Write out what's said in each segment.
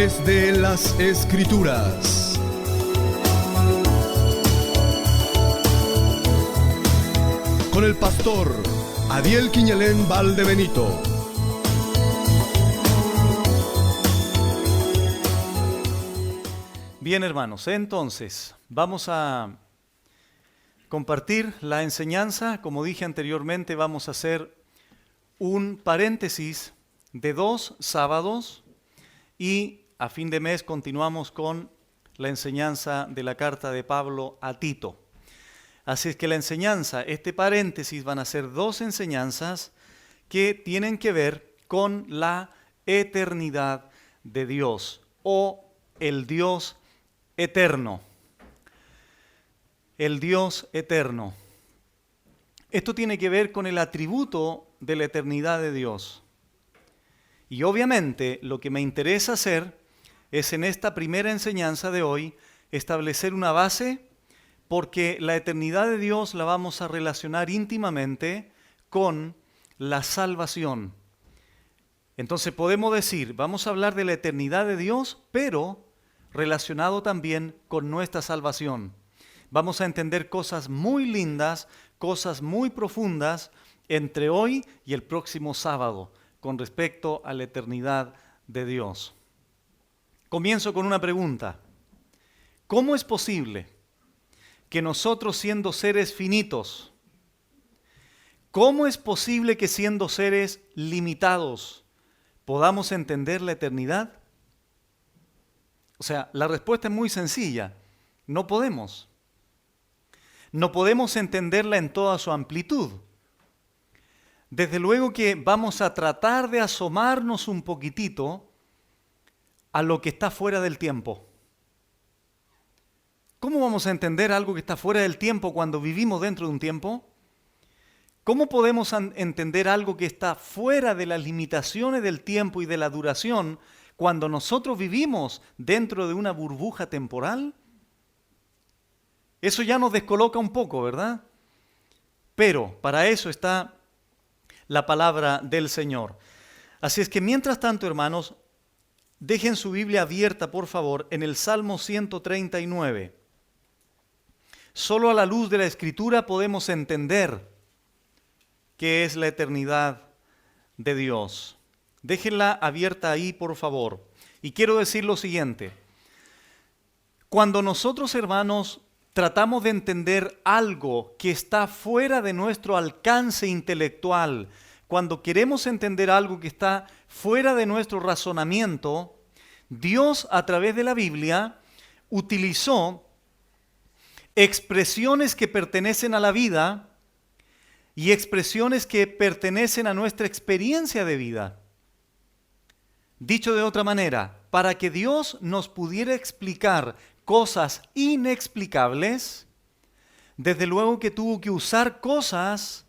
Desde las Escrituras. Con el pastor Adiel Quiñelén Valdebenito. Bien, hermanos, entonces vamos a compartir la enseñanza. Como dije anteriormente, vamos a hacer un paréntesis de 2 sábados y a fin de mes continuamos con la enseñanza de la carta de Pablo a Tito. Así es que la enseñanza, este paréntesis, van a ser 2 enseñanzas que tienen que ver con la eternidad de Dios o el Dios eterno. El Dios eterno. Esto tiene que ver con el atributo de la eternidad de Dios. Y obviamente lo que me interesa hacer es en esta primera enseñanza de hoy establecer una base, porque la eternidad de Dios la vamos a relacionar íntimamente con la salvación. Entonces podemos decir, vamos a hablar de la eternidad de Dios, pero relacionado también con nuestra salvación. Vamos a entender cosas muy lindas, cosas muy profundas entre hoy y el próximo sábado con respecto a la eternidad de Dios. Comienzo con una pregunta. ¿Cómo es posible que nosotros, siendo seres finitos, cómo es posible que siendo seres limitados podamos entender la eternidad? O sea, la respuesta es muy sencilla. No podemos. No podemos entenderla en toda su amplitud. Desde luego que vamos a tratar de asomarnos un poquitito a lo que está fuera del tiempo. ¿Cómo vamos a entender algo que está fuera del tiempo cuando vivimos dentro de un tiempo? ¿Cómo podemos entender algo que está fuera de las limitaciones del tiempo y de la duración cuando nosotros vivimos dentro de una burbuja temporal? Eso ya nos descoloca un poco, ¿verdad? Pero para eso está la palabra del Señor. Así es que mientras tanto, hermanos, dejen su Biblia abierta, por favor, en el Salmo 139. Solo a la luz de la Escritura podemos entender qué es la eternidad de Dios. Déjenla abierta ahí, por favor. Y quiero decir lo siguiente. Cuando nosotros, hermanos, tratamos de entender algo que está fuera de nuestro alcance intelectual, cuando queremos entender algo que está fuera de nuestro razonamiento, Dios, a través de la Biblia, utilizó expresiones que pertenecen a la vida y expresiones que pertenecen a nuestra experiencia de vida. Dicho de otra manera, para que Dios nos pudiera explicar cosas inexplicables, desde luego que tuvo que usar cosas,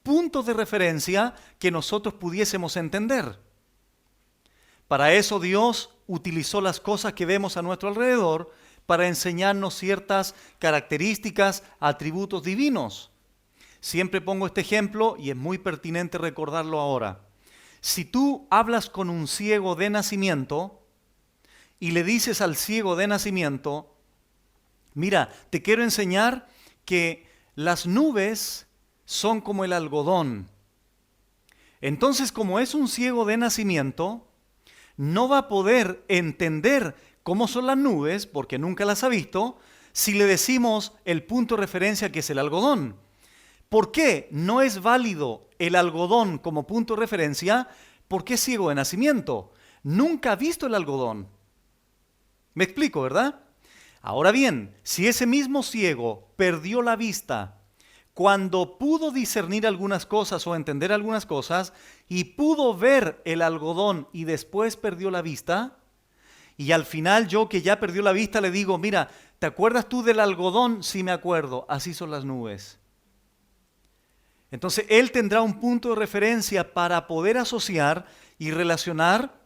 puntos de referencia que nosotros pudiésemos entender. Para eso Dios utilizó las cosas que vemos a nuestro alrededor para enseñarnos ciertas características, atributos divinos. Siempre pongo este ejemplo y es muy pertinente recordarlo ahora. Si tú hablas con un ciego de nacimiento y le dices al ciego de nacimiento, mira, te quiero enseñar que las nubes son como el algodón. Entonces, como es un ciego de nacimiento, no va a poder entender cómo son las nubes, porque nunca las ha visto, si le decimos el punto de referencia que es el algodón. ¿Por qué no es válido el algodón como punto de referencia? Porque es ciego de nacimiento. Nunca ha visto el algodón. ¿Me explico, verdad? Ahora bien, si ese mismo ciego perdió la vista cuando pudo discernir algunas cosas o entender algunas cosas y pudo ver el algodón y después perdió la vista, y al final yo que ya perdió la vista le digo, mira, ¿te acuerdas tú del algodón? Sí me acuerdo, así son las nubes. Entonces él tendrá un punto de referencia para poder asociar y relacionar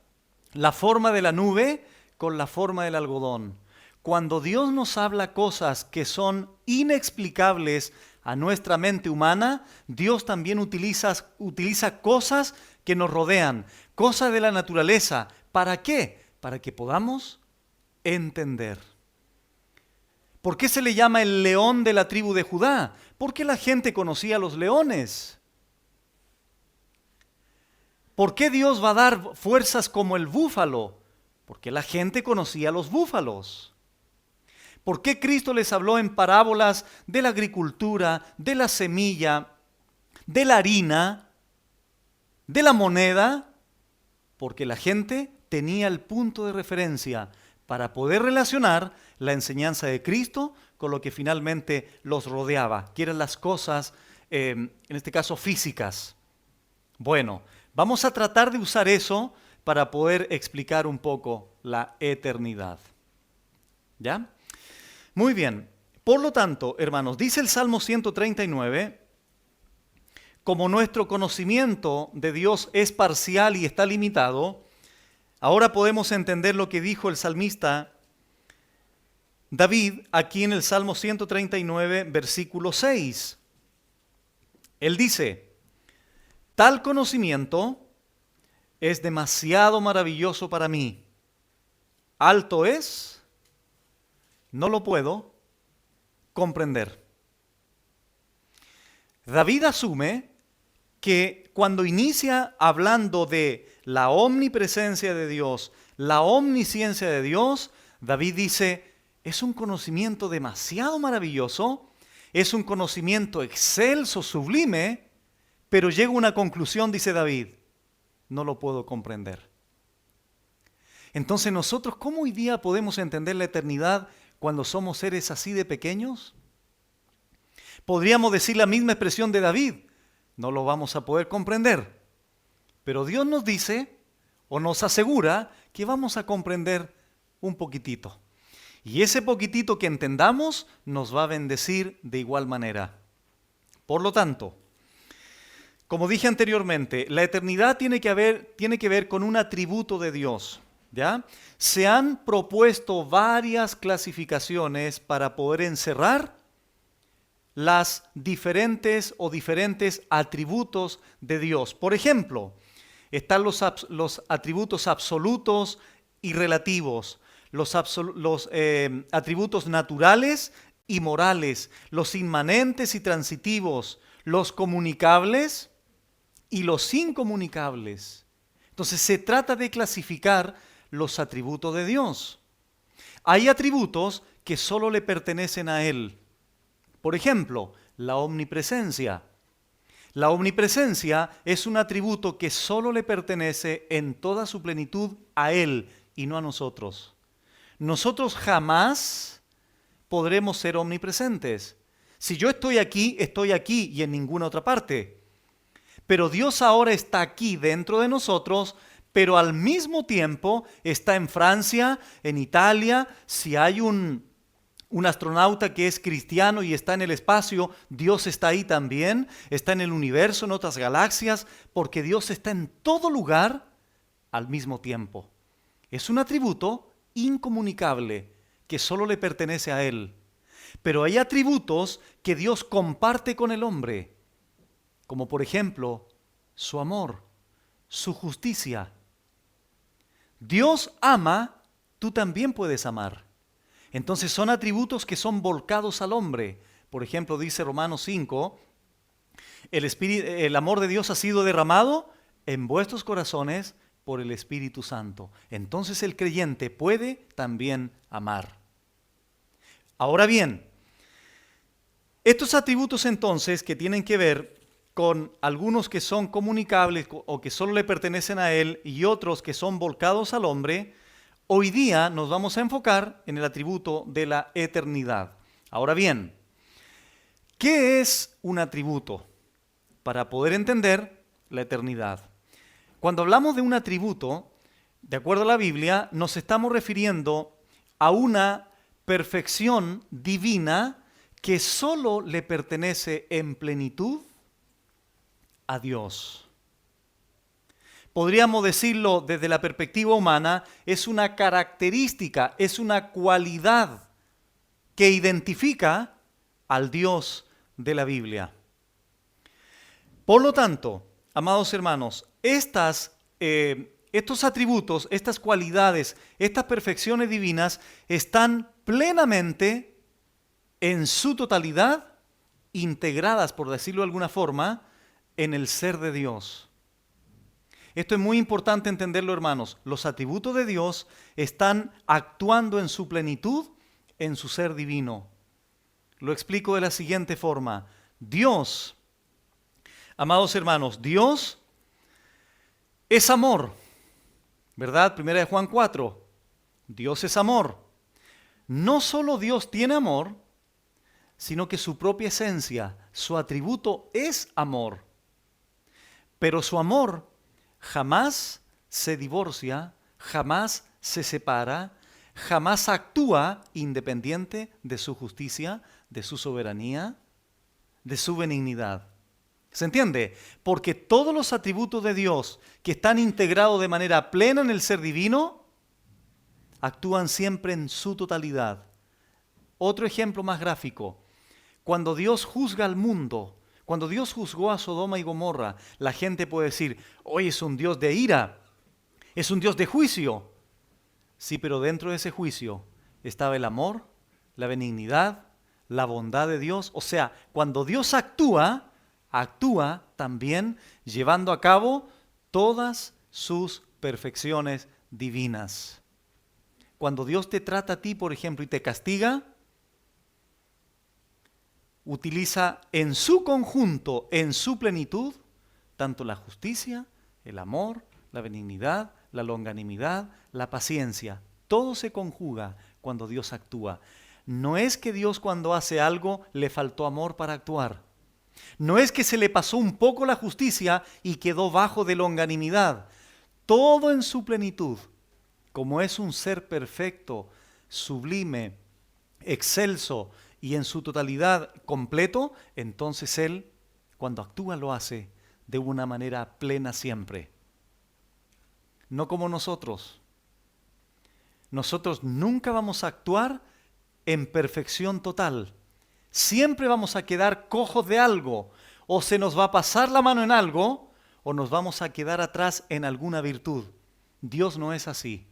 la forma de la nube con la forma del algodón. Cuando Dios nos habla cosas que son inexplicables a nuestra mente humana, Dios también utiliza cosas que nos rodean, cosas de la naturaleza. ¿Para qué? para que podamos entender. ¿Por qué se le llama el león de la tribu de Judá? Porque la gente conocía a los leones. ¿Por qué Dios va a dar fuerzas como el búfalo? Porque la gente conocía a los búfalos. ¿Por qué Cristo les habló en parábolas de la agricultura, de la semilla, de la harina, de la moneda? Porque la gente tenía el punto de referencia para poder relacionar la enseñanza de Cristo con lo que finalmente los rodeaba, que eran las cosas, en este caso físicas. Bueno, vamos a tratar de usar eso para poder explicar un poco la eternidad. ¿Ya? Muy bien. Por lo tanto, hermanos, dice el Salmo 139, como nuestro conocimiento de Dios es parcial y está limitado, ahora podemos entender lo que dijo el salmista David aquí en el Salmo 139, versículo 6. Él dice, tal conocimiento es demasiado maravilloso para mí. Alto es, no lo puedo comprender. David asume que cuando inicia hablando de la omnipresencia de Dios, la omnisciencia de Dios, David dice, es un conocimiento demasiado maravilloso, es un conocimiento excelso, sublime, pero llega a una conclusión, dice David, no lo puedo comprender. Entonces nosotros, ¿cómo hoy día podemos entender la eternidad cuando somos seres así de pequeños? Podríamos decir la misma expresión de David, no lo vamos a poder comprender. Pero Dios nos dice o nos asegura que vamos a comprender un poquitito. Y ese poquitito que entendamos nos va a bendecir de igual manera. Por lo tanto, como dije anteriormente, la eternidad tiene que ver con un atributo de Dios. ¿Ya? Se han propuesto varias clasificaciones para poder encerrar las diferentes atributos de Dios. Por ejemplo, están los atributos absolutos y relativos, los atributos naturales y morales, los inmanentes y transitivos, los comunicables y los incomunicables. Entonces se trata de clasificar los atributos de Dios. Hay atributos que solo le pertenecen a Él. Por ejemplo, la omnipresencia. La omnipresencia es un atributo que solo le pertenece en toda su plenitud a Él y no a nosotros. Nosotros jamás podremos ser omnipresentes. Si yo estoy aquí y en ninguna otra parte. Pero Dios ahora está aquí dentro de nosotros, pero al mismo tiempo está en Francia, en Italia. Si hay un astronauta que es cristiano y está en el espacio, Dios está ahí también, está en el universo, en otras galaxias, porque Dios está en todo lugar al mismo tiempo. Es un atributo incomunicable que solo le pertenece a Él. Pero hay atributos que Dios comparte con el hombre, como por ejemplo, su amor, su justicia. Dios ama, tú también puedes amar. Entonces son atributos que son volcados al hombre. Por ejemplo, dice Romanos 5, el amor de Dios ha sido derramado en vuestros corazones por el Espíritu Santo. Entonces el creyente puede también amar. Ahora bien, estos atributos entonces que tienen que ver con algunos que son comunicables o que solo le pertenecen a Él y otros que son volcados al hombre, hoy día nos vamos a enfocar en el atributo de la eternidad. Ahora bien, ¿qué es un atributo? Para poder entender la eternidad. Cuando hablamos de un atributo, de acuerdo a la Biblia, nos estamos refiriendo a una perfección divina que solo le pertenece en plenitud a Dios. Podríamos decirlo desde la perspectiva humana, es una característica, es una cualidad que identifica al Dios de la Biblia. Por lo tanto, amados hermanos, estas estos atributos, estas cualidades, estas perfecciones divinas están plenamente en su totalidad integradas, por decirlo de alguna forma, en el ser de Dios. Esto es muy importante entenderlo, hermanos. Los atributos de Dios están actuando en su plenitud, en su ser divino. Lo explico de la siguiente forma. Dios, amados hermanos, Dios es amor, ¿verdad? Primera de Juan 4. Dios es amor. No solo Dios tiene amor, sino que su propia esencia, su atributo es amor. Pero su amor jamás se divorcia, jamás se separa, jamás actúa independiente de su justicia, de su soberanía, de su benignidad. ¿Se entiende? Porque todos los atributos de Dios que están integrados de manera plena en el ser divino, actúan siempre en su totalidad. Otro ejemplo más gráfico. Cuando Dios juzga al mundo, cuando Dios juzgó a Sodoma y Gomorra, la gente puede decir, hoy es un Dios de ira, es un Dios de juicio. Sí, pero dentro de ese juicio estaba el amor, la benignidad, la bondad de Dios. O sea, cuando Dios actúa, actúa también llevando a cabo todas sus perfecciones divinas. Cuando Dios te trata a ti, por ejemplo, y te castiga, utiliza en su conjunto, en su plenitud, tanto la justicia, el amor, la benignidad, la longanimidad, la paciencia. Todo se conjuga cuando Dios actúa. No es que Dios cuando hace algo le faltó amor para actuar. No es que se le pasó un poco la justicia y quedó bajo de longanimidad. Todo en su plenitud, como es un ser perfecto, sublime, excelso, y en su totalidad completo, entonces Él, cuando actúa, lo hace de una manera plena siempre. No como nosotros. Nosotros nunca vamos a actuar en perfección total. Siempre vamos a quedar cojos de algo, o se nos va a pasar la mano en algo, o nos vamos a quedar atrás en alguna virtud. Dios no es así,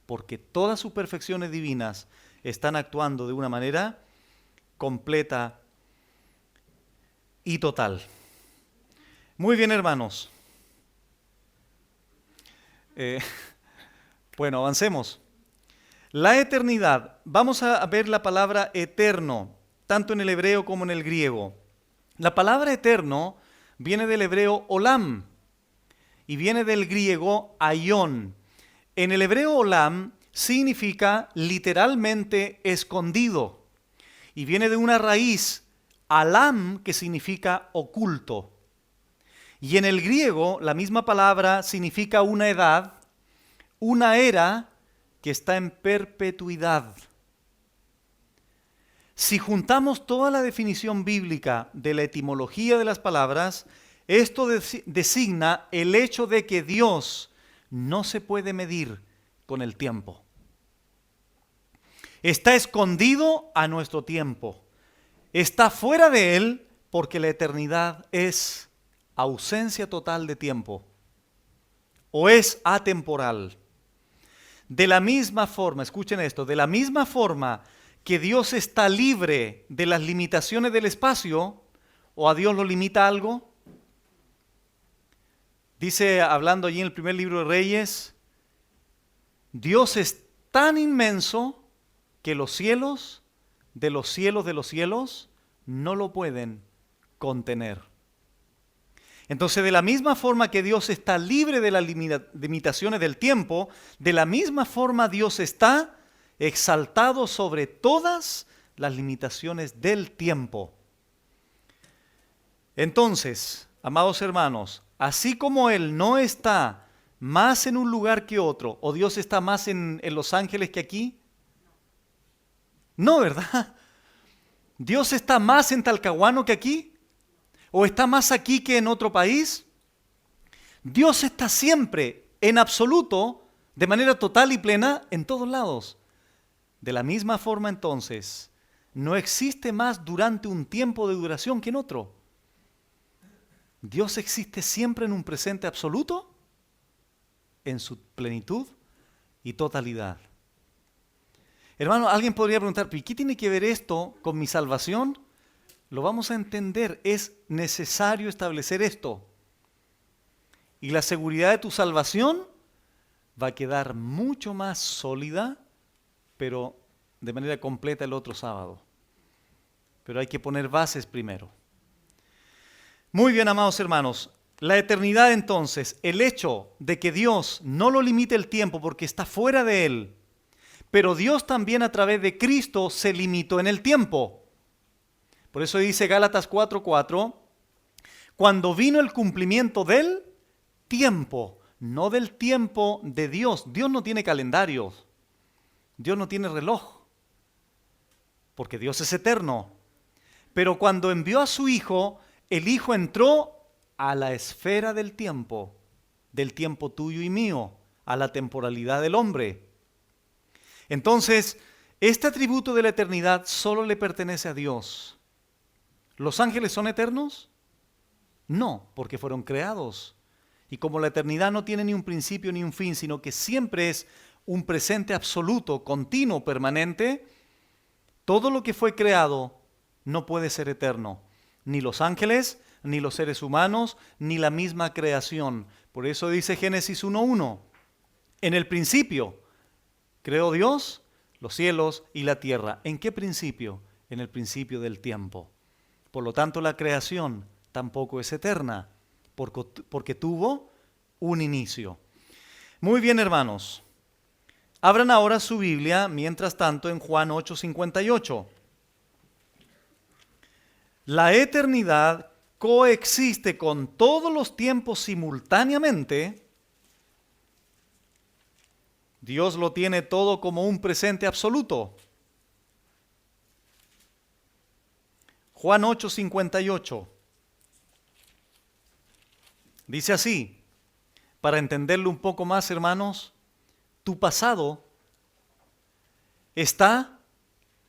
porque todas sus perfecciones divinas están actuando de una manera completa y total. Muy bien, hermanos. Bueno, avancemos. La eternidad. Vamos a ver la palabra eterno, tanto en el hebreo como en el griego. La palabra eterno viene del hebreo olam y viene del griego aion. En el hebreo olam significa literalmente escondido. Y viene de una raíz, alam, que significa oculto. Y en el griego, la misma palabra significa una edad, una era que está en perpetuidad. Si juntamos toda la definición bíblica de la etimología de las palabras, esto designa el hecho de que Dios no se puede medir con el tiempo. Está escondido a nuestro tiempo. Está fuera de él porque la eternidad es ausencia total de tiempo o es atemporal. De la misma forma, escuchen esto, de la misma forma que Dios está libre de las limitaciones del espacio, ¿o a Dios lo limita algo? Dice, hablando allí en el primer libro de Reyes, Dios es tan inmenso que los cielos de los cielos no lo pueden contener. Entonces, de la misma forma que Dios está libre de las limitaciones del tiempo, de la misma forma Dios está exaltado sobre todas las limitaciones del tiempo. Entonces, amados hermanos, así como Él no está más en un lugar que otro, o Dios está más en Los Ángeles que aquí, no, ¿verdad? ¿Dios está más en Talcahuano que aquí? ¿O está más aquí que en otro país? Dios está siempre, en absoluto, de manera total y plena, en todos lados. De la misma forma, entonces, no existe más durante un tiempo de duración que en otro. Dios existe siempre en un presente absoluto, en su plenitud y totalidad. Hermano, alguien podría preguntar, ¿qué tiene que ver esto con mi salvación? Lo vamos a entender, es necesario establecer esto. Y la seguridad de tu salvación va a quedar mucho más sólida, pero de manera completa el otro sábado. Pero hay que poner bases primero. Muy bien, amados hermanos, la eternidad entonces, el hecho de que Dios no lo limite el tiempo porque está fuera de él, pero Dios también a través de Cristo se limitó en el tiempo. Por eso dice Gálatas 4:4, cuando vino el cumplimiento del tiempo, no del tiempo de Dios. Dios no tiene calendarios, Dios no tiene reloj, porque Dios es eterno. Pero cuando envió a su Hijo, el Hijo entró a la esfera del tiempo tuyo y mío, a la temporalidad del hombre. Entonces, este atributo de la eternidad solo le pertenece a Dios. ¿Los ángeles son eternos? No, porque fueron creados. Y como la eternidad no tiene ni un principio ni un fin, sino que siempre es un presente absoluto, continuo, permanente, todo lo que fue creado no puede ser eterno. Ni los ángeles, ni los seres humanos, ni la misma creación. Por eso dice Génesis 1:1. En el principio creó Dios los cielos y la tierra. ¿En qué principio? En el principio del tiempo. Por lo tanto, la creación tampoco es eterna, porque tuvo un inicio. Muy bien, hermanos. Abran ahora su Biblia, mientras tanto, en Juan 8:58. La eternidad coexiste con todos los tiempos simultáneamente. Dios lo tiene todo como un presente absoluto. Juan 8:58. Dice así, para entenderlo un poco más, hermanos, tu pasado está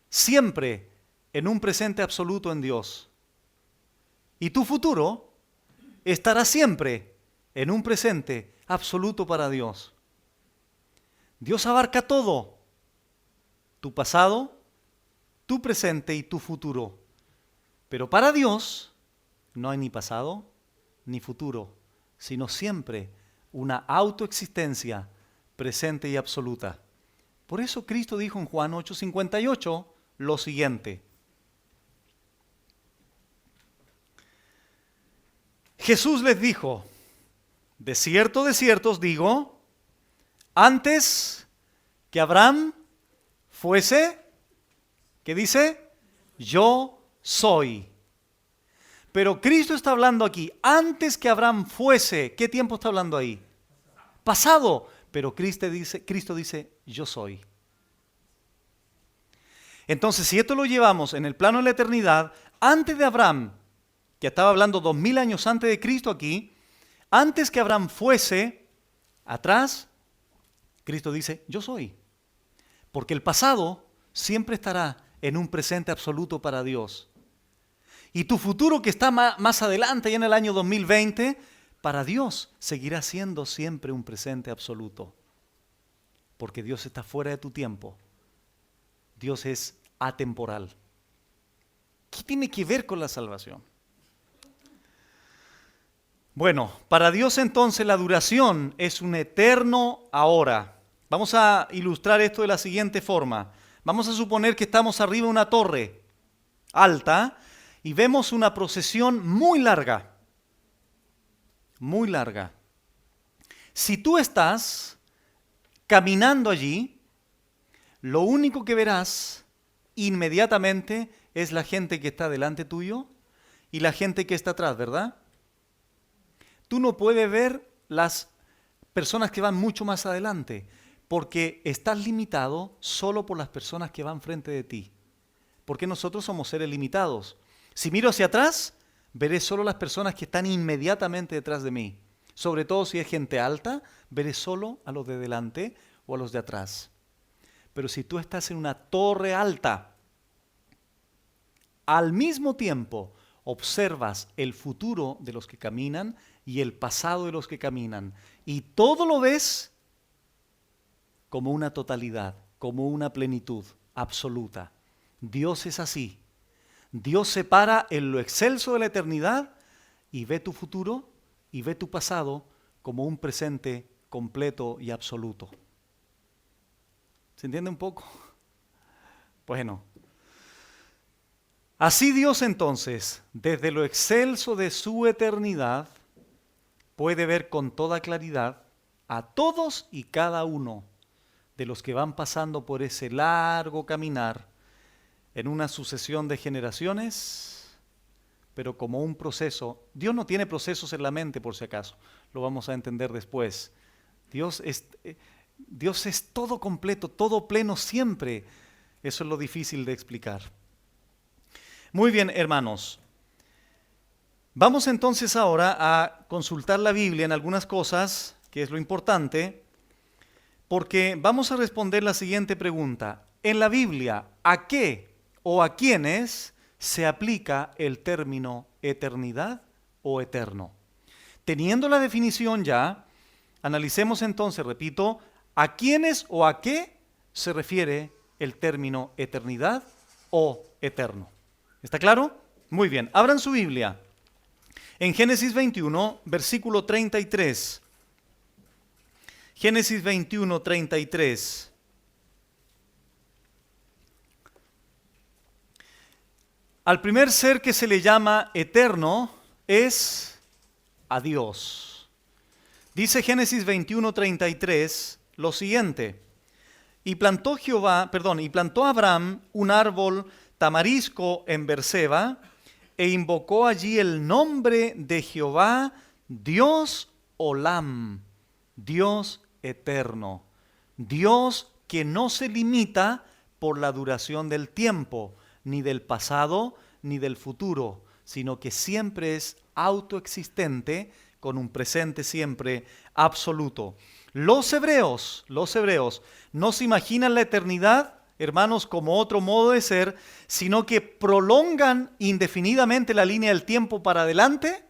siempre en un presente absoluto en Dios. Y tu futuro estará siempre en un presente absoluto para Dios. Dios abarca todo, tu pasado, tu presente y tu futuro. Pero para Dios no hay ni pasado ni futuro, sino siempre una autoexistencia presente y absoluta. Por eso Cristo dijo en Juan 8:58 lo siguiente. Jesús les dijo, de cierto os digo, antes que Abraham fuese, ¿qué dice? Yo soy. Pero Cristo está hablando aquí, antes que Abraham fuese, ¿qué tiempo está hablando ahí? Pasado. Pero Cristo dice, yo soy. Entonces, si esto lo llevamos en el plano de la eternidad, antes de Abraham, que estaba hablando 2000 años antes de Cristo aquí, antes que Abraham fuese, atrás, Cristo dice, yo soy. Porque el pasado siempre estará en un presente absoluto para Dios. Y tu futuro que está más adelante, ya en el año 2020, para Dios seguirá siendo siempre un presente absoluto. Porque Dios está fuera de tu tiempo. Dios es atemporal. ¿Qué tiene que ver con la salvación? Bueno, para Dios entonces la duración es un eterno ahora. Vamos a ilustrar esto de la siguiente forma. Vamos a suponer que estamos arriba de una torre alta y vemos una procesión muy larga. Muy larga. Si tú estás caminando allí, lo único que verás inmediatamente es la gente que está delante tuyo y la gente que está atrás, ¿verdad? Tú no puedes ver las personas que van mucho más adelante, porque estás limitado solo por las personas que van frente de ti. Porque nosotros somos seres limitados. Si miro hacia atrás, veré solo las personas que están inmediatamente detrás de mí. Sobre todo si es gente alta, veré solo a los de delante o a los de atrás. Pero si tú estás en una torre alta, al mismo tiempo observas el futuro de los que caminan y el pasado de los que caminan. Y todo lo ves como una totalidad, como una plenitud absoluta. Dios es así. Dios se para en lo excelso de la eternidad y ve tu futuro y ve tu pasado como un presente completo y absoluto. ¿Se entiende un poco? Bueno, así Dios entonces, desde lo excelso de su eternidad, puede ver con toda claridad a todos y cada uno de los que van pasando por ese largo caminar en una sucesión de generaciones, pero como un proceso. Dios no tiene procesos en la mente, por si acaso, lo vamos a entender después. Dios es todo completo, todo pleno siempre. Eso es lo difícil de explicar. Muy bien, hermanos. Vamos entonces ahora a consultar la Biblia en algunas cosas, que es lo importante, porque vamos a responder la siguiente pregunta. En la Biblia, ¿a qué o a quiénes se aplica el término eternidad o eterno? Teniendo la definición ya, analicemos entonces, repito, ¿a quiénes o a qué se refiere el término eternidad o eterno? ¿Está claro? Muy bien, abran su Biblia. En Génesis 21, versículo 33. Génesis 21, 33. Al primer ser que se le llama eterno es a Dios. Dice Génesis 21, 33 lo siguiente. Y plantó Abraham un árbol tamarisco en Berseba, e invocó allí el nombre de Jehová, Dios Olam, Dios eterno, Dios que no se limita por la duración del tiempo, ni del pasado, ni del futuro, sino que siempre es autoexistente, con un presente siempre absoluto. Los hebreos no se imaginan la eternidad, hermanos, como otro modo de ser, sino que prolongan indefinidamente la línea del tiempo para adelante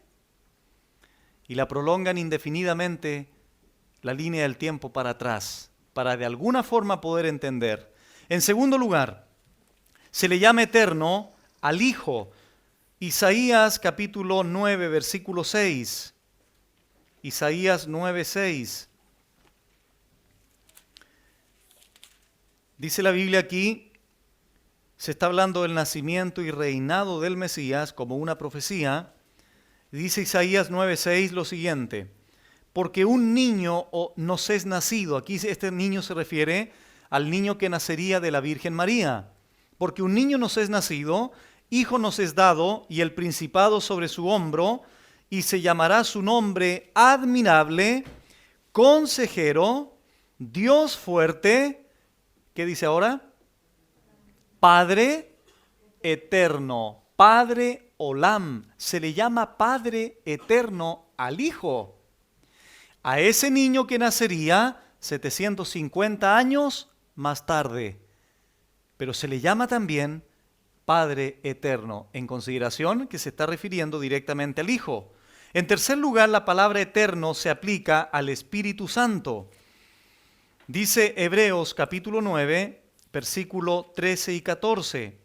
y la prolongan indefinidamente la línea del tiempo para atrás, para de alguna forma poder entender. En segundo lugar, se le llama eterno al Hijo. Isaías capítulo 9, versículo 6. Isaías 9, 6. Dice la Biblia aquí, se está hablando del nacimiento y reinado del Mesías como una profecía. Dice Isaías 9:6 lo siguiente: porque un niño nos es nacido. Aquí este niño se refiere al niño que nacería de la Virgen María. Porque un niño nos es nacido, hijo nos es dado, y el principado sobre su hombro, y se llamará su nombre admirable, consejero, Dios fuerte. ¿Qué dice ahora? Padre eterno, Padre Olam. Se le llama Padre eterno al Hijo. A ese niño que nacería 750 años más tarde. Pero se le llama también Padre eterno, en consideración que se está refiriendo directamente al Hijo. En tercer lugar, la palabra eterno se aplica al Espíritu Santo. Dice Hebreos capítulo 9, versículo 13 y 14.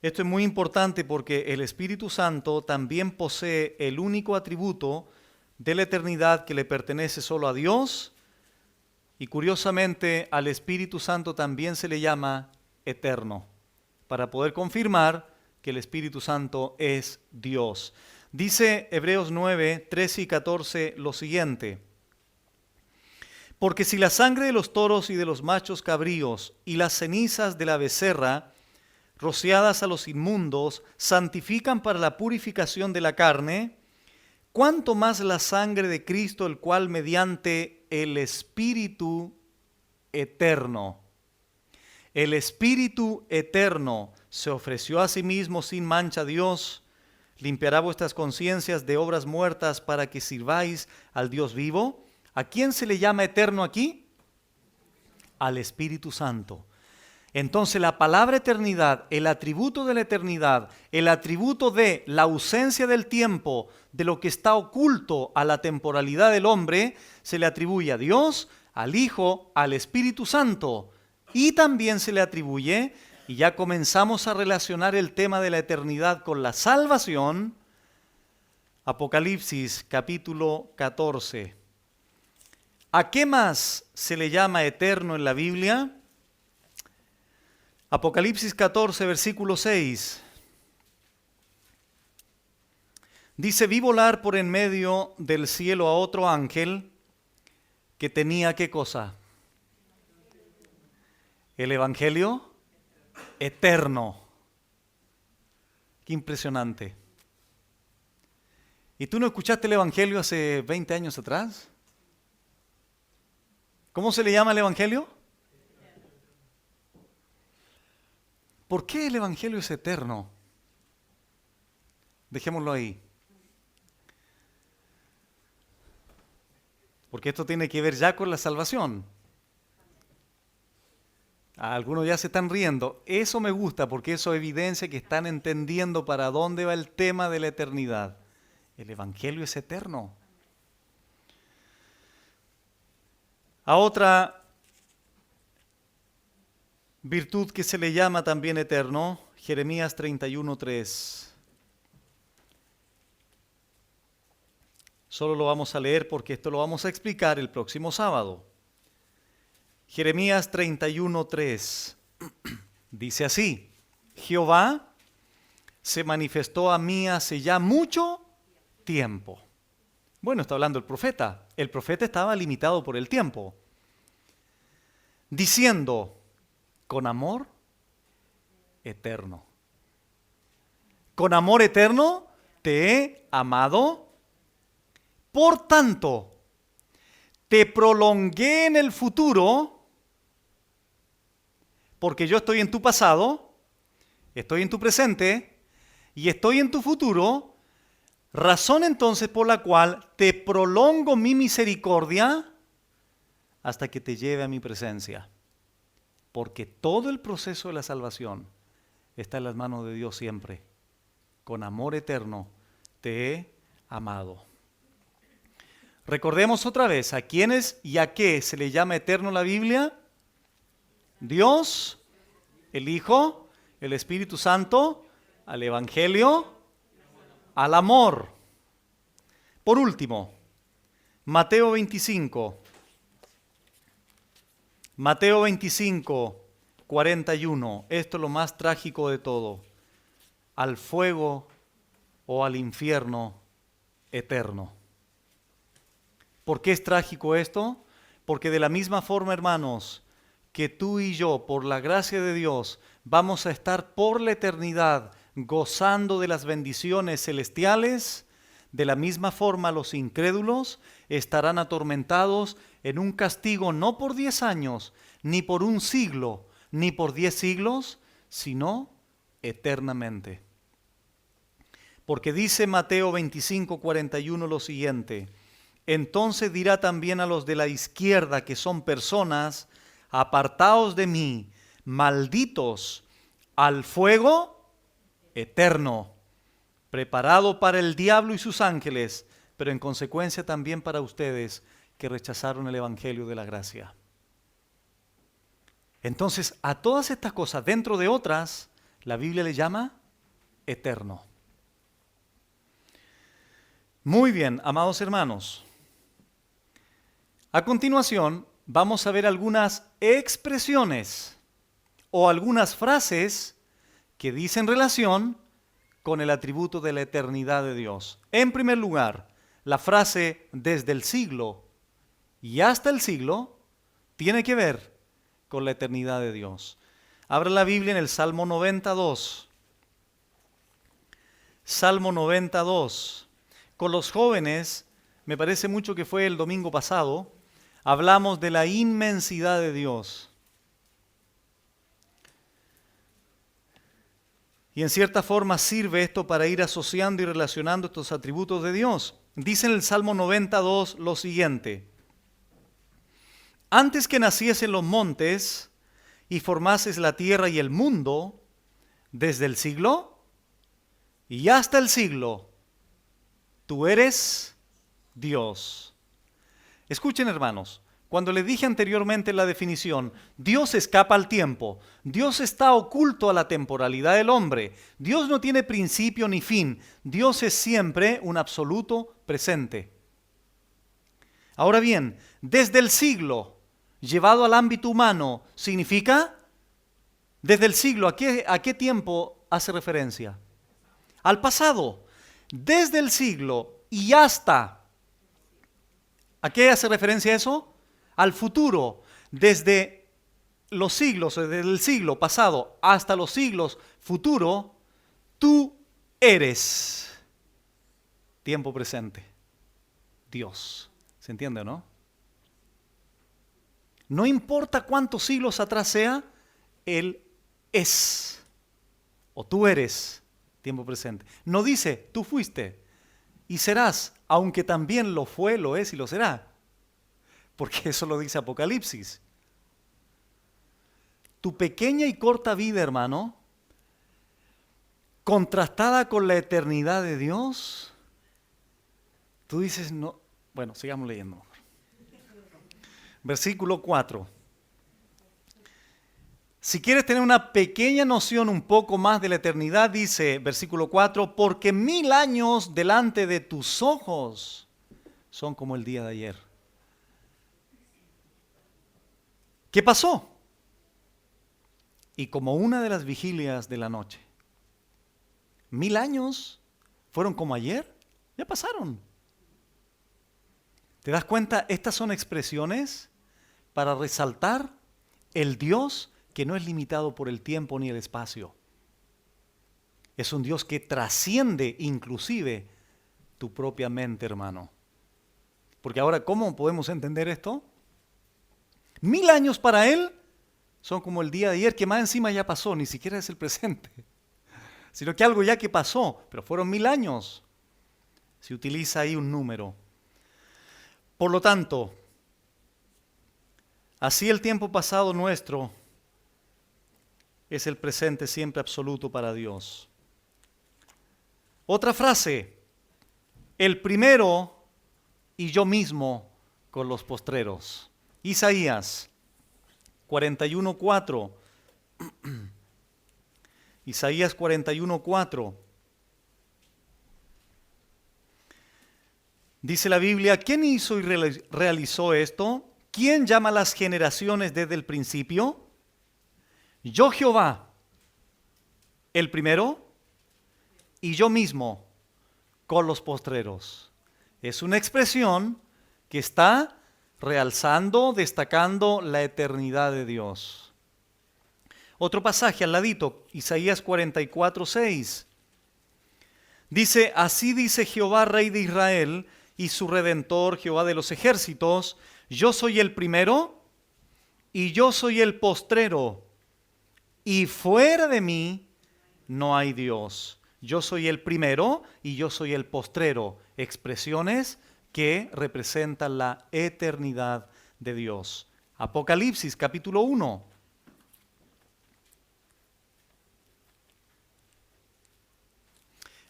Esto es muy importante porque el Espíritu Santo también posee el único atributo de la eternidad que le pertenece solo a Dios, y curiosamente al Espíritu Santo también se le llama eterno, para poder confirmar que el Espíritu Santo es Dios. Dice Hebreos 9, 13 y 14 lo siguiente: porque si la sangre de los toros y de los machos cabríos y las cenizas de la becerra, rociadas a los inmundos, santifican para la purificación de la carne, ¿cuánto más la sangre de Cristo, el cual mediante el Espíritu eterno se ofreció a sí mismo sin mancha a Dios, limpiará vuestras conciencias de obras muertas para que sirváis al Dios vivo? ¿A quién se le llama eterno aquí? Al Espíritu Santo. Entonces la palabra eternidad, el atributo de la eternidad, el atributo de la ausencia del tiempo, de lo que está oculto a la temporalidad del hombre, se le atribuye a Dios, al Hijo, al Espíritu Santo. Y también se le atribuye, y ya comenzamos a relacionar el tema de la eternidad con la salvación, Apocalipsis capítulo 14. ¿A qué más se le llama eterno en la Biblia? Apocalipsis 14, versículo 6. Dice, vi volar por en medio del cielo a otro ángel que tenía, ¿qué cosa? El Evangelio eterno. Qué impresionante. ¿Y tú no escuchaste el Evangelio hace 20 años atrás? ¿Cómo se le llama el Evangelio? ¿Por qué el Evangelio es eterno? Dejémoslo ahí. Porque esto tiene que ver ya con la salvación. Algunos ya se están riendo. Eso me gusta porque eso evidencia que están entendiendo para dónde va el tema de la eternidad. El Evangelio es eterno. A otra virtud que se le llama también eterno, Jeremías 31:3. Solo lo vamos a leer porque esto lo vamos a explicar el próximo sábado. Jeremías 31:3 dice así: Jehová se manifestó a mí hace ya mucho tiempo. Bueno, está hablando el profeta. El profeta estaba limitado por el tiempo. Diciendo, con amor eterno. Con amor eterno te he amado. Por tanto, te prolongué en el futuro, porque yo estoy en tu pasado, estoy en tu presente y estoy en tu futuro, razón entonces por la cual te prolongo mi misericordia hasta que te lleve a mi presencia. Porque todo el proceso de la salvación está en las manos de Dios siempre. Con amor eterno te he amado. Recordemos otra vez, ¿a quiénes y a qué se le llama eterno la Biblia? Dios, el Hijo, el Espíritu Santo, al Evangelio, al amor. Por último, Mateo 25. Mateo 25, 41. Esto es lo más trágico de todo. Al fuego o al infierno eterno. ¿Por qué es trágico esto? Porque de la misma forma, hermanos, que tú y yo, por la gracia de Dios, vamos a estar por la eternidad gozando de las bendiciones celestiales, de la misma forma los incrédulos estarán atormentados en un castigo no por 10 años, ni por un siglo, ni por 10 siglos, sino eternamente. Porque dice Mateo 25, 41 lo siguiente: entonces dirá también a los de la izquierda, que son personas, apartaos de mí, malditos, al fuego eterno, preparado para el diablo y sus ángeles, pero en consecuencia también para ustedes que rechazaron el evangelio de la gracia. Entonces, a todas estas cosas, dentro de otras, la Biblia le llama eterno. Muy bien, amados hermanos. A continuación, vamos a ver algunas expresiones o algunas frases que dicen relación con el atributo de la eternidad de Dios. En primer lugar, la frase desde el siglo y hasta el siglo tiene que ver con la eternidad de Dios. Abra la Biblia en el Salmo 92. Salmo 92. Con los jóvenes, me parece mucho que fue el domingo pasado, hablamos de la inmensidad de Dios. Y en cierta forma sirve esto para ir asociando y relacionando estos atributos de Dios. Dice en el Salmo 92 lo siguiente: antes que naciesen los montes y formases la tierra y el mundo desde el siglo y hasta el siglo. Tú eres Dios. Escuchen, hermanos, cuando les dije anteriormente la definición, Dios escapa al tiempo, Dios está oculto a la temporalidad del hombre, Dios no tiene principio ni fin, Dios es siempre un absoluto presente. Ahora bien, desde el siglo, llevado al ámbito humano, significa, desde el siglo, ¿a qué tiempo hace referencia? Al pasado. Desde el siglo y hasta, ¿a qué hace referencia eso? Al futuro. Desde los siglos, desde el siglo pasado hasta los siglos futuro, tú eres tiempo presente. Dios. ¿Se entiende o no? No importa cuántos siglos atrás sea, Él es. O tú eres tiempo presente. No dice, tú fuiste y serás, aunque también lo fue, lo es y lo será. Porque eso lo dice Apocalipsis. Tu pequeña y corta vida, hermano, contrastada con la eternidad de Dios, tú dices, no. Bueno, sigamos leyendo. Versículo 4. Si quieres tener una pequeña noción un poco más de la eternidad, dice versículo 4, porque 1000 años delante de tus ojos son como el día de ayer. ¿Qué pasó? Y como una de las vigilias de la noche. 1000 años fueron como ayer, ya pasaron. ¿Te das cuenta? Estas son expresiones para resaltar el Dios que no es limitado por el tiempo ni el espacio. Es un Dios que trasciende inclusive tu propia mente, hermano. Porque ahora, ¿cómo podemos entender esto? 1000 años para Él son como el día de ayer, que más encima ya pasó, ni siquiera es el presente, sino que algo ya que pasó, pero fueron 1000 años. Se utiliza ahí un número. Por lo tanto, así el tiempo pasado nuestro es el presente siempre absoluto para Dios. Otra frase, el primero y yo mismo con los postreros. Isaías 41:4. Isaías 41:4. Dice la Biblia, ¿quién hizo y realizó esto? ¿Quién llama las generaciones desde el principio? Yo Jehová, el primero, y yo mismo con los postreros. Es una expresión que está realzando, destacando la eternidad de Dios. Otro pasaje al ladito, Isaías 44:6. Dice, así dice Jehová, Rey de Israel, y su Redentor, Jehová de los ejércitos, yo soy el primero y yo soy el postrero, y fuera de mí no hay Dios. Yo soy el primero y yo soy el postrero. Expresiones que representan la eternidad de Dios. Apocalipsis capítulo 1.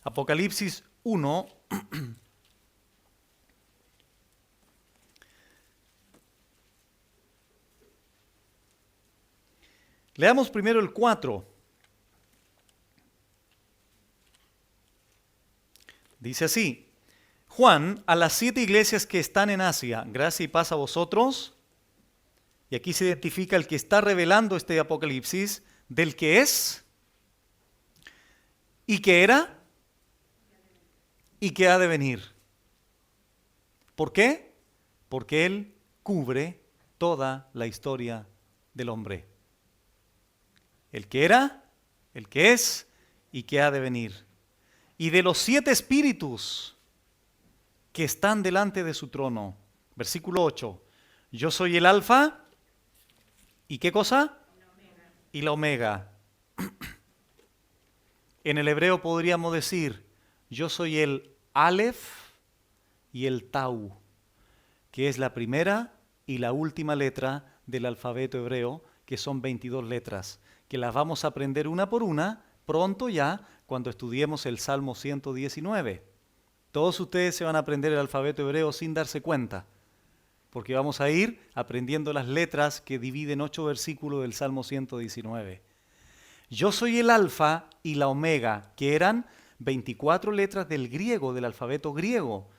Apocalipsis 1. Leamos primero el 4. Dice así, Juan, a las 7 iglesias que están en Asia, gracia y paz a vosotros. Y aquí se identifica el que está revelando este Apocalipsis del que es, y que era, y que ha de venir. ¿Por qué? Porque Él cubre toda la historia del hombre. El que era, el que es y que ha de venir. Y de los 7 espíritus que están delante de su trono. Versículo 8. Yo soy el alfa. ¿Y qué cosa? Y la omega. En el hebreo podríamos decir, yo soy el Aleph y el Tau, que es la primera y la última letra del alfabeto hebreo, que son 22 letras, que las vamos a aprender una por una pronto ya cuando estudiemos el Salmo 119. Todos ustedes se van a aprender el alfabeto hebreo sin darse cuenta, porque vamos a ir aprendiendo las letras que dividen 8 versículos del Salmo 119. Yo soy el alfa y la omega, que eran 24 letras del griego, del alfabeto griego.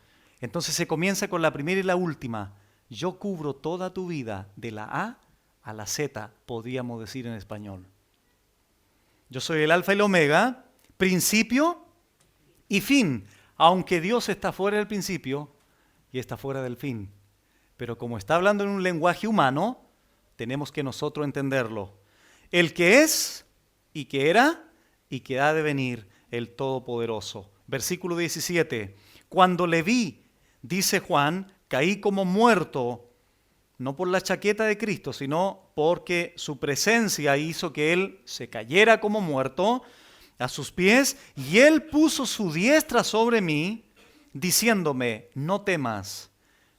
Entonces se comienza con la primera y la última. Yo cubro toda tu vida, de la A a la Z, podríamos decir en español. Yo soy el alfa y la omega, principio y fin, aunque Dios está fuera del principio y está fuera del fin. Pero como está hablando en un lenguaje humano, tenemos que nosotros entenderlo. El que es y que era y que ha de venir, el Todopoderoso. Versículo 17. Cuando le vi, dice Juan, caí como muerto, no por la chaqueta de Cristo, sino porque su presencia hizo que él se cayera como muerto a sus pies, y él puso su diestra sobre mí, diciéndome, no temas,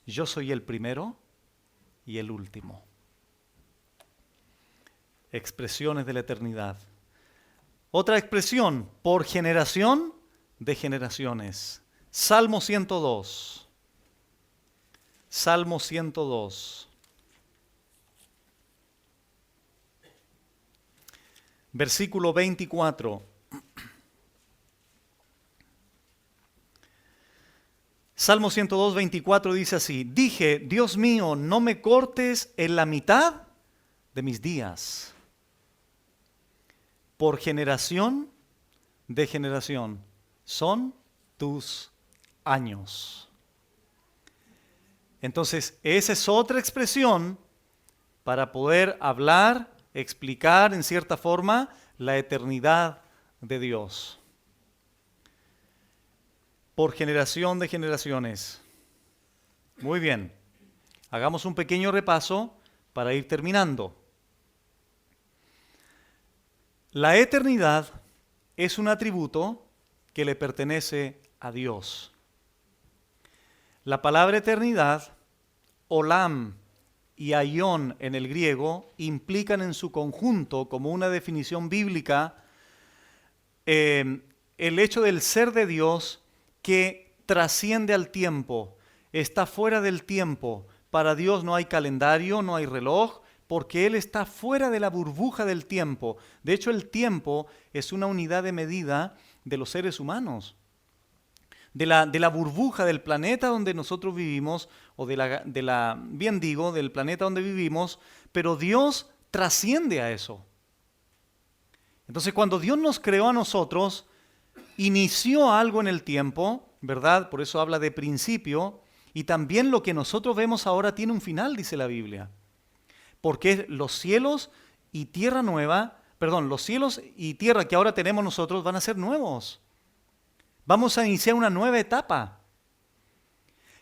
yo soy el primero y el último. Expresiones de la eternidad. Otra expresión, por generación de generaciones. Salmo 102. Salmo 102. Versículo 24. Salmo 102, 24 dice así: dije, Dios mío, no me cortes en la mitad de mis días. Por generación de generación son tus años. Entonces, esa es otra expresión para poder hablar, explicar en cierta forma la eternidad de Dios. Por generación de generaciones. Muy bien, hagamos un pequeño repaso para ir terminando. La eternidad es un atributo que le pertenece a Dios. La palabra eternidad, olam y aion en el griego, implican en su conjunto, como una definición bíblica, el hecho del ser de Dios que trasciende al tiempo, está fuera del tiempo. Para Dios no hay calendario, no hay reloj, porque Él está fuera de la burbuja del tiempo. De hecho, el tiempo es una unidad de medida de los seres humanos. De la burbuja del planeta donde nosotros vivimos, o del planeta donde vivimos, pero Dios trasciende a eso. Entonces, cuando Dios nos creó a nosotros, inició algo en el tiempo, ¿verdad? Por eso habla de principio, y también lo que nosotros vemos ahora tiene un final, dice la Biblia. Porque los cielos y tierra nueva, los cielos y tierra que ahora tenemos nosotros van a ser nuevos. Vamos a iniciar una nueva etapa.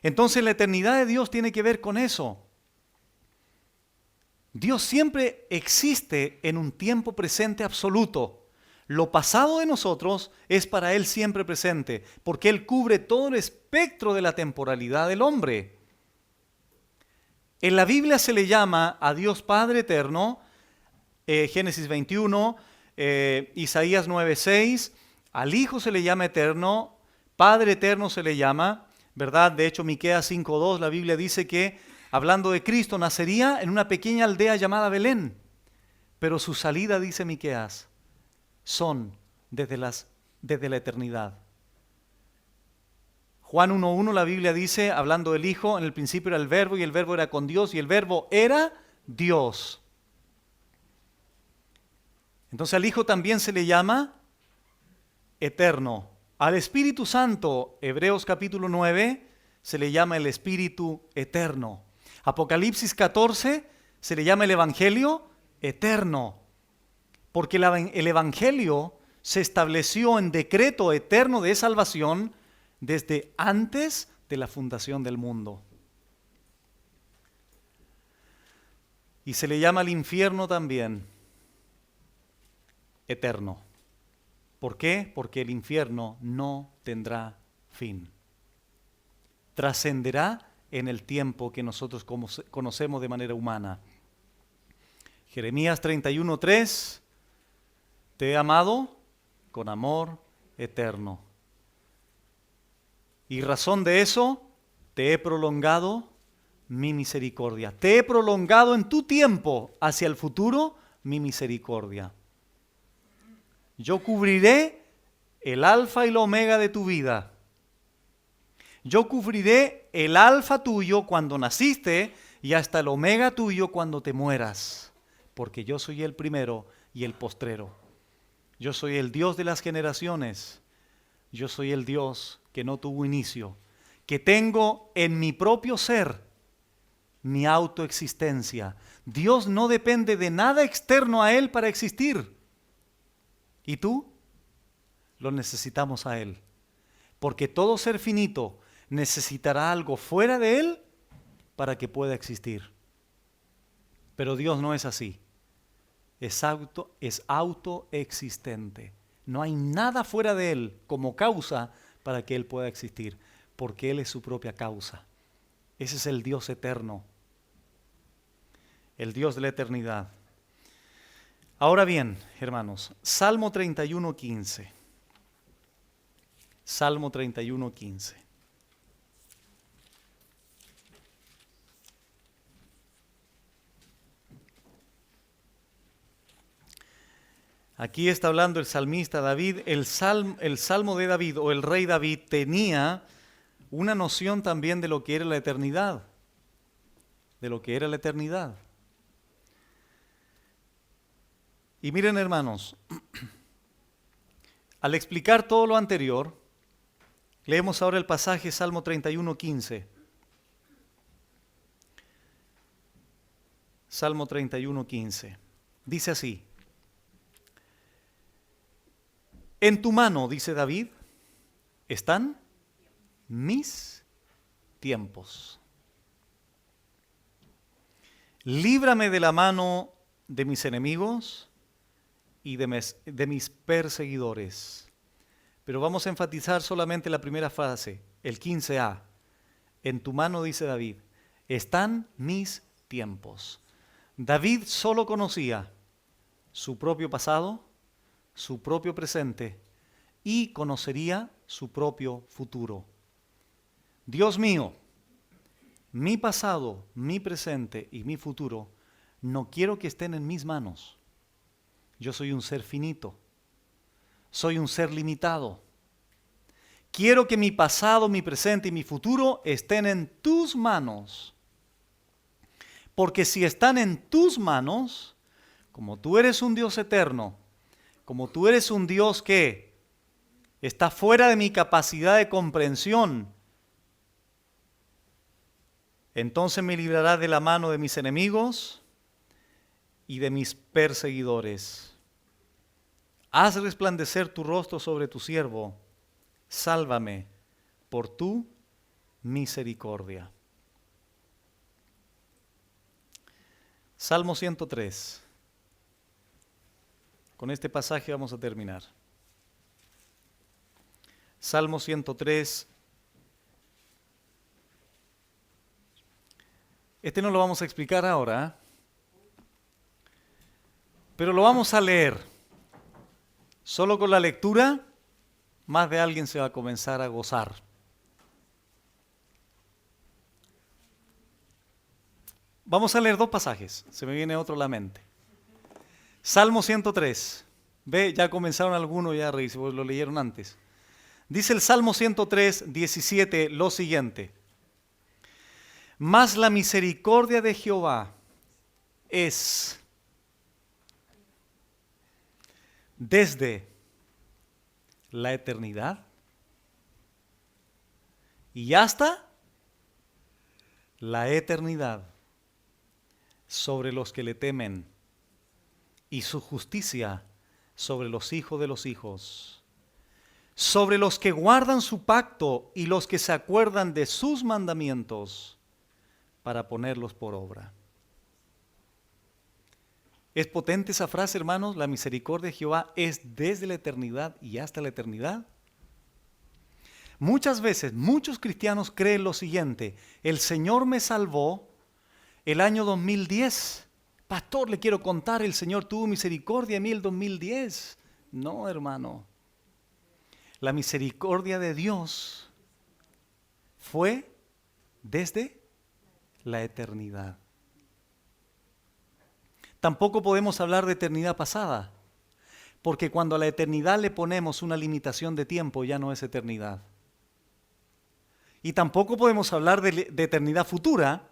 Entonces la eternidad de Dios tiene que ver con eso. Dios siempre existe en un tiempo presente absoluto. Lo pasado de nosotros es para Él siempre presente, porque Él cubre todo el espectro de la temporalidad del hombre. En la Biblia se le llama a Dios Padre Eterno, Génesis 21, Isaías 9:6, al Hijo se le llama Eterno, Padre Eterno se le llama, ¿verdad? De hecho, Miqueas 5:2, la Biblia dice que, hablando de Cristo, nacería en una pequeña aldea llamada Belén, pero su salida, dice Miqueas, son desde la eternidad. Juan 1:1, la Biblia dice, hablando del Hijo, en el principio era el Verbo, y el Verbo era con Dios, y el Verbo era Dios. Entonces al Hijo también se le llama eterno. Al Espíritu Santo, Hebreos capítulo 9, se le llama el Espíritu eterno. Apocalipsis 14, se le llama el Evangelio eterno. Porque el Evangelio se estableció en decreto eterno de salvación desde antes de la fundación del mundo. Y se le llama al infierno también eterno. ¿Por qué? Porque el infierno no tendrá fin. Trascenderá en el tiempo que nosotros conocemos de manera humana. Jeremías 31:3, te he amado con amor eterno. Y razón de eso, te he prolongado mi misericordia. Te he prolongado en tu tiempo hacia el futuro mi misericordia. Yo cubriré el alfa y la omega de tu vida. Yo cubriré el alfa tuyo cuando naciste y hasta el omega tuyo cuando te mueras. Porque yo soy el primero y el postrero. Yo soy el Dios de las generaciones. Yo soy el Dios que no tuvo inicio, que tengo en mi propio ser mi autoexistencia. Dios no depende de nada externo a Él para existir. ¿Y tú? Lo necesitamos a Él. Porque todo ser finito necesitará algo fuera de Él para que pueda existir. Pero Dios no es así. Es autoexistente. No hay nada fuera de Él como causa para que Él pueda existir, porque Él es su propia causa. Ese es el Dios eterno, el Dios de la eternidad. Ahora bien, hermanos, Salmo 31:15. Salmo 31:15. Aquí está hablando el salmista David. El salmo de David o el rey David tenía una noción también de lo que era la eternidad. De lo que era la eternidad. Y miren, hermanos, al explicar todo lo anterior, leemos ahora el pasaje Salmo 31:15. Salmo 31:15. Dice así: en tu mano, dice David, están mis tiempos. Líbrame de la mano de mis enemigos y de mis perseguidores. Pero vamos a enfatizar solamente la primera frase, el 15a. En tu mano, dice David, están mis tiempos. David solo conocía su propio pasado, su propio presente y conocería su propio futuro. Dios mío, mi pasado, mi presente y mi futuro no quiero que estén en mis manos. Yo soy un ser finito, soy un ser limitado. Quiero que mi pasado, mi presente y mi futuro estén en tus manos. Porque si están en tus manos, como tú eres un Dios eterno, como tú eres un Dios que está fuera de mi capacidad de comprensión, entonces me librarás de la mano de mis enemigos y de mis perseguidores. Haz resplandecer tu rostro sobre tu siervo, sálvame por tu misericordia. Salmo 103. Con este pasaje vamos a terminar. Salmo 103. Este no lo vamos a explicar ahora, pero lo vamos a leer. Solo con la lectura, más de alguien se va a comenzar a gozar. Vamos a leer dos pasajes, se me viene otro a la mente. Salmo 103. Ve, ya comenzaron algunos, ya lo leyeron antes. Dice el Salmo 103, 17, lo siguiente. Mas la misericordia de Jehová es desde la eternidad y hasta la eternidad sobre los que le temen, y su justicia sobre los hijos de los hijos, sobre los que guardan su pacto y los que se acuerdan de sus mandamientos para ponerlos por obra. ¿Es potente esa frase, hermanos? La misericordia de Jehová es desde la eternidad y hasta la eternidad. Muchas veces, muchos cristianos creen lo siguiente: el Señor me salvó el año 2010, Pastor, le quiero contar, el Señor tuvo misericordia de mí el 2010. No, hermano. La misericordia de Dios fue desde la eternidad. Tampoco podemos hablar de eternidad pasada, porque cuando a la eternidad le ponemos una limitación de tiempo, ya no es eternidad. Y tampoco podemos hablar de eternidad futura,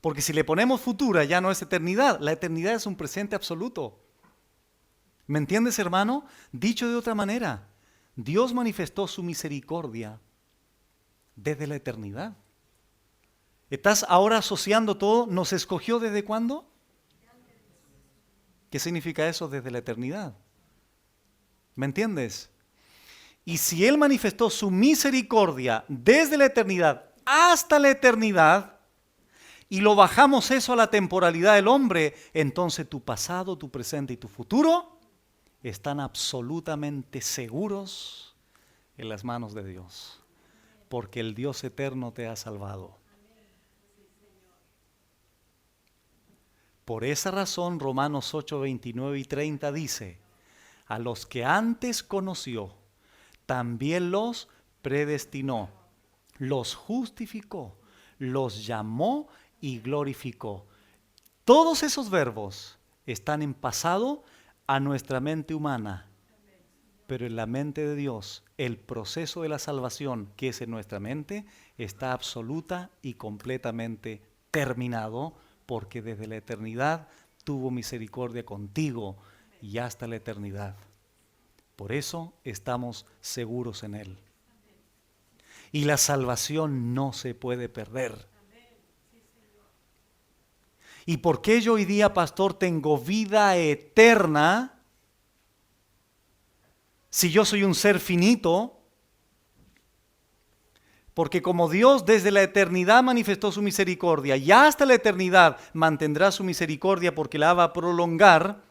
porque si le ponemos futura ya no es eternidad. La eternidad es un presente absoluto. ¿Me entiendes, hermano? Dicho de otra manera, Dios manifestó su misericordia desde la eternidad. ¿Estás ahora asociando todo? ¿Nos escogió desde cuándo? ¿Qué significa eso? Desde la eternidad. ¿Me entiendes? Y si Él manifestó su misericordia desde la eternidad hasta la eternidad, y lo bajamos eso a la temporalidad del hombre, entonces tu pasado, tu presente y tu futuro están absolutamente seguros en las manos de Dios, porque el Dios eterno te ha salvado. Por esa razón, Romanos 8, 29 y 30 dice, a los que antes conoció, también los predestinó, los justificó, los llamó y glorificó. Todos esos verbos están en pasado a nuestra mente humana, pero en la mente de Dios, el proceso de la salvación que es en nuestra mente está absoluta y completamente terminado, porque desde la eternidad tuvo misericordia contigo y hasta la eternidad. Por eso estamos seguros en Él. Y la salvación no se puede perder. ¿Y por qué yo hoy día, pastor, tengo vida eterna si yo soy un ser finito? Porque como Dios desde la eternidad manifestó su misericordia y hasta la eternidad mantendrá su misericordia porque la va a prolongar,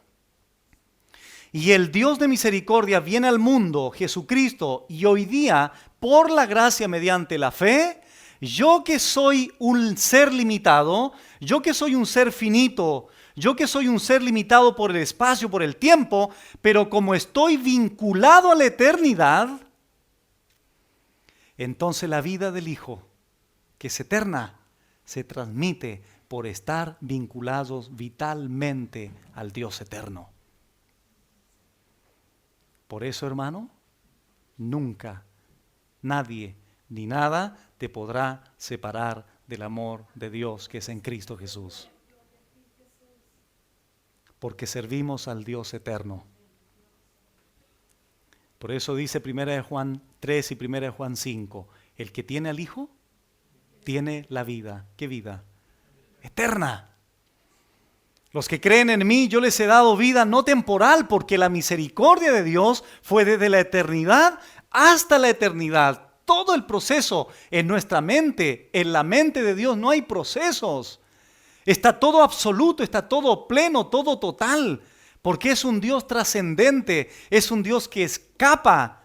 y el Dios de misericordia viene al mundo, Jesucristo, y hoy día, por la gracia mediante la fe, yo que soy un ser limitado, yo que soy un ser finito, yo que soy un ser limitado por el espacio, por el tiempo, pero como estoy vinculado a la eternidad, entonces la vida del Hijo, que es eterna, se transmite por estar vinculados vitalmente al Dios eterno. Por eso, hermano, nunca nadie ni nada te podrá separar del amor de Dios que es en Cristo Jesús. Porque servimos al Dios eterno. Por eso dice 1 Juan 3 y 1 Juan 5, el que tiene al Hijo, tiene la vida. ¿Qué vida? Eterna. Los que creen en mí, yo les he dado vida no temporal, porque la misericordia de Dios fue desde la eternidad hasta la eternidad. Todo el proceso en nuestra mente, en la mente de Dios no hay procesos. Está todo absoluto, está todo pleno, todo total, porque es un Dios trascendente, es un Dios que escapa.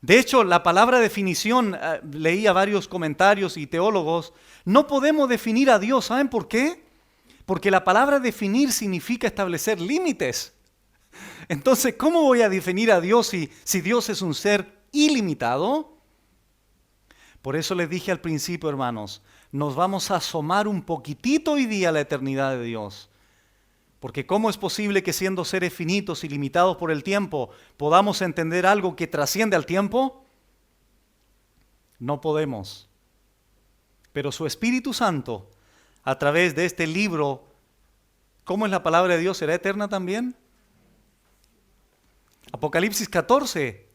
De hecho, la palabra definición, leía varios comentarios y teólogos, no podemos definir a Dios, ¿saben por qué? Porque la palabra definir significa establecer límites. Entonces, ¿cómo voy a definir a Dios si Dios es un ser ilimitado? Por eso les dije al principio, hermanos, nos vamos a asomar un poquitito hoy día a la eternidad de Dios. Porque ¿cómo es posible que siendo seres finitos y limitados por el tiempo podamos entender algo que trasciende al tiempo? No podemos. Pero su Espíritu Santo, a través de este libro, ¿cómo es la palabra de Dios? ¿Será eterna también? Apocalipsis 14,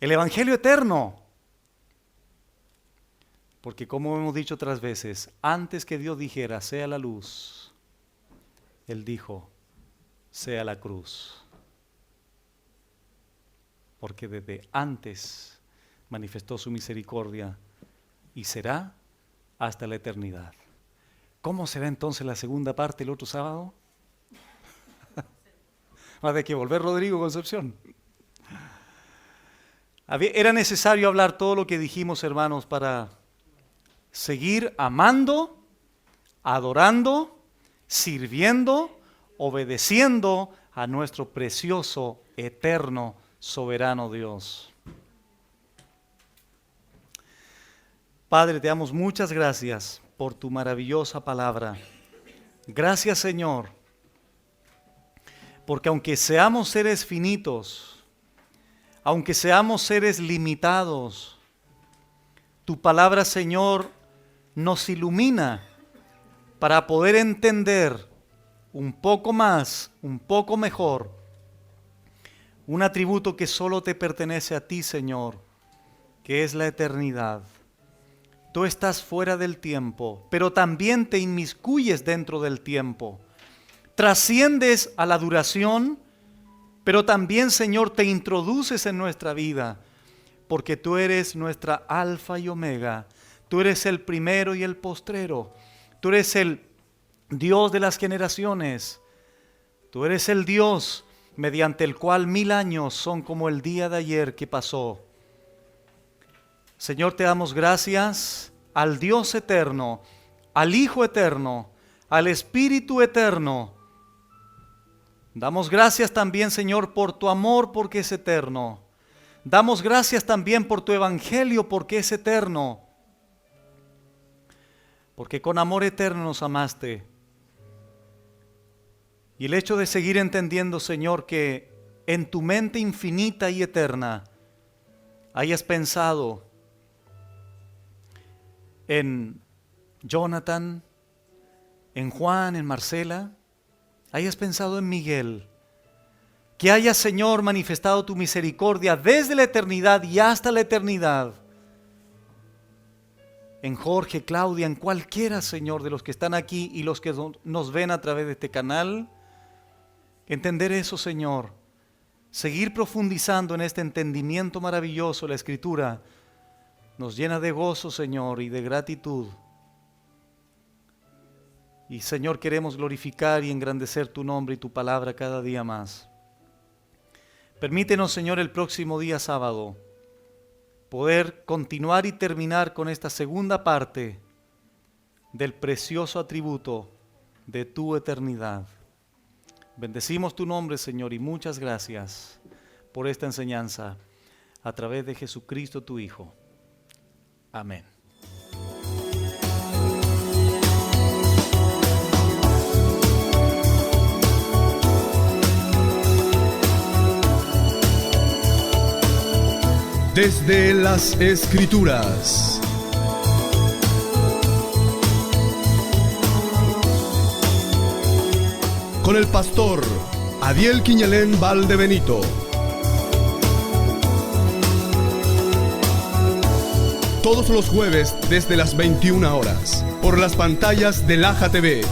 el Evangelio eterno. Porque como hemos dicho otras veces, antes que Dios dijera, sea la luz, Él dijo, sea la cruz. Porque desde antes manifestó su misericordia y será hasta la eternidad. ¿Cómo será entonces la segunda parte el otro sábado? Va a tener que volver Rodrigo Concepción. Era necesario hablar todo lo que dijimos, hermanos, para seguir amando, adorando sirviendo, obedeciendo a nuestro precioso, eterno, soberano Dios. Padre, te damos muchas gracias por tu maravillosa palabra. Gracias, Señor, porque aunque seamos seres finitos, aunque seamos seres limitados, tu palabra, Señor, nos ilumina para poder entender un poco más, un poco mejor, un atributo que solo te pertenece a ti, Señor, que es la eternidad. Tú estás fuera del tiempo, pero también te inmiscuyes dentro del tiempo. Trasciendes a la duración, pero también, Señor, te introduces en nuestra vida, porque tú eres nuestra alfa y omega. Tú eres el primero y el postrero. Tú eres el Dios de las generaciones. Tú eres el Dios mediante el cual 1000 años son como el día de ayer que pasó. Señor, te damos gracias al Dios eterno, al Hijo eterno, al Espíritu eterno. Damos gracias también, Señor, por tu amor, porque es eterno. Damos gracias también por tu evangelio, porque es eterno. Porque con amor eterno nos amaste. Y el hecho de seguir entendiendo, Señor, que en tu mente infinita y eterna hayas pensado en Jonathan, en Juan, en Marcela, hayas pensado en Miguel, que hayas, Señor, manifestado tu misericordia desde la eternidad y hasta la eternidad, en Jorge, Claudia, en cualquiera, Señor, de los que están aquí y los que nos ven a través de este canal. Entender eso, Señor, seguir profundizando en este entendimiento maravilloso de la Escritura, nos llena de gozo, Señor, y de gratitud. Y, Señor, queremos glorificar y engrandecer tu nombre y tu palabra cada día más. Permítenos, Señor, el próximo día sábado, poder continuar y terminar con esta segunda parte del precioso atributo de tu eternidad. Bendecimos tu nombre, Señor, y muchas gracias por esta enseñanza a través de Jesucristo, tu Hijo. Amén. Desde las Escrituras. Con el pastor Adiel Quiñelén Valdebenito. Todos los jueves desde las 21 horas, por las pantallas de Laja TV.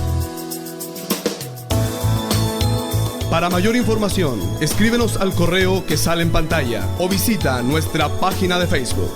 Para mayor información, escríbenos al correo que sale en pantalla o visita nuestra página de Facebook.